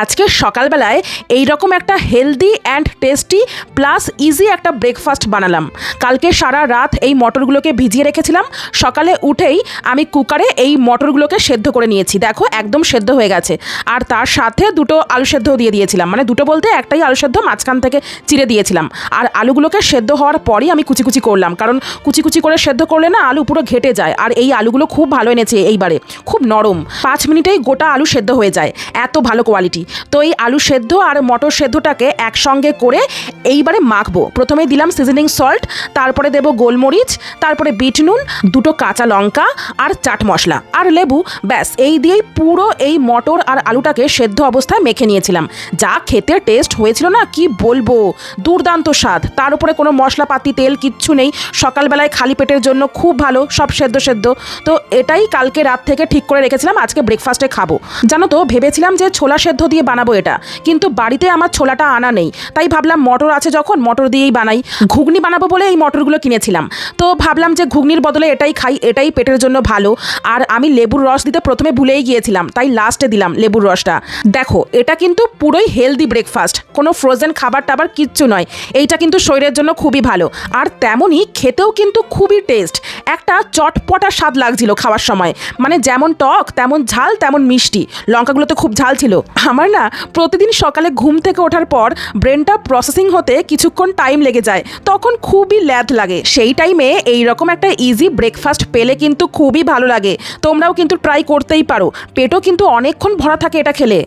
আজকে সকালবেলায় এই রকম একটা healthy and tasty plus easy একটা ব্রেকফাস্ট বানালাম। কালকে সারা রাত এই মটরগুলোকে ভিজিয়ে রেখেছিলাম। সকালে উঠেই আমি কুকারে এই মটরগুলোকে সেদ্ধ করে নিয়েছি। দেখো একদম সেদ্ধ হয়ে গেছে। আর তার সাথে দুটো আলু সেদ্ধও দিয়ে দিয়েছিলাম, মানে দুটো বলতে একটাই আলু সেদ্ধ মাঝখান থেকে চিড়ে দিয়েছিলাম। আর আলুগুলোকে সেদ্ধ হওয়ার পরই আমি কুচি কুচি করলাম, কারণ কুচি কুচি করে সেদ্ধ করলে না আলু পুরো ঘেটে যায়। আর এই আলুগুলো খুব ভালো এনেছে এইবারে, খুব নরম, 5 মিনিটেই গোটা আলু সেদ্ধ হয়ে যায়, এত ভালো কোয়ালিটি। তো এই আলু সেদ্ধ আর মটর সেদ্ধটাকে একসঙ্গে করে এইবারে মাখবো। প্রথমেই দিলাম সিজনিং সল্ট, তারপরে দেবো গোলমরিচ, তারপরে বিট নুন, দুটো কাঁচা লঙ্কা আর চাট মশলা আর লেবু। ব্যাস এই দিয়েই পুরো এই মটর আর আলুটাকে সেদ্ধ অবস্থায় মেখে নিয়েছিলাম। যা খেতে টেস্ট হয়েছিল না কি বলবো, দুর্দান্ত স্বাদ। তার উপরে কোনো মশলাপাতি তেল কিচ্ছু নেই। সকালবেলায় খালি পেটের জন্য খুব ভালো, সব সেদ্ধ সেদ্ধ। তো এটাই কালকে রাত থেকে ঠিক করে রেখেছিলাম আজকে ব্রেকফাস্টে খাবো। জানো তো, ভেবেছিলাম যে ছোলা সেদ্ধ দিয়ে বানাবো এটা, কিন্তু বাড়িতে আমার ছোলাটা আনা নেই, তাই ভাবলাম মটর আছে যখন মটর দিয়েই বানাই। ঘুগনি বানাবো বলে এই মটরগুলো কিনেছিলাম, তো ভাবলাম যে ঘুগনির বদলে এটাই খাই, এটাই পেটের জন্য ভালো। আর আমি লেবুর রস দিতে প্রথমে ভুলেই গিয়েছিলাম, তাই লাস্টে দিলাম লেবুর রসটা। দেখো এটা কিন্তু পুরোই হেলদি ব্রেকফাস্ট, কোনো ফ্রোজেন খাবার টাবার কিচ্ছু নয়। এইটা কিন্তু শরীরের জন্য খুবই ভালো, আর তেমনই খেতেও কিন্তু খুবই টেস্ট। একটা চটপটা স্বাদ লাগছিল খাওয়ার সময়, মানে যেমন টক তেমন ঝাল তেমন মিষ্টি। লঙ্কাগুলো তো খুব ঝাল ছিল। আমার না প্রতিদিন সকালে ঘুম থেকে ওঠার পর ব্রেনটা প্রসেসিং হতে কিছুক্ষণ টাইম লেগে যায়, তখন খুবই ল্যাদ লাগে। সেই টাইমে এইরকম একটা ইজি ব্রেকফাস্ট পেলে কিন্তু খুবই ভালো লাগে। তোমরাও কিন্তু ট্রাই করতেই পারো, পেটও কিন্তু অনেকক্ষণ ভরা থাকে এটা খেলে।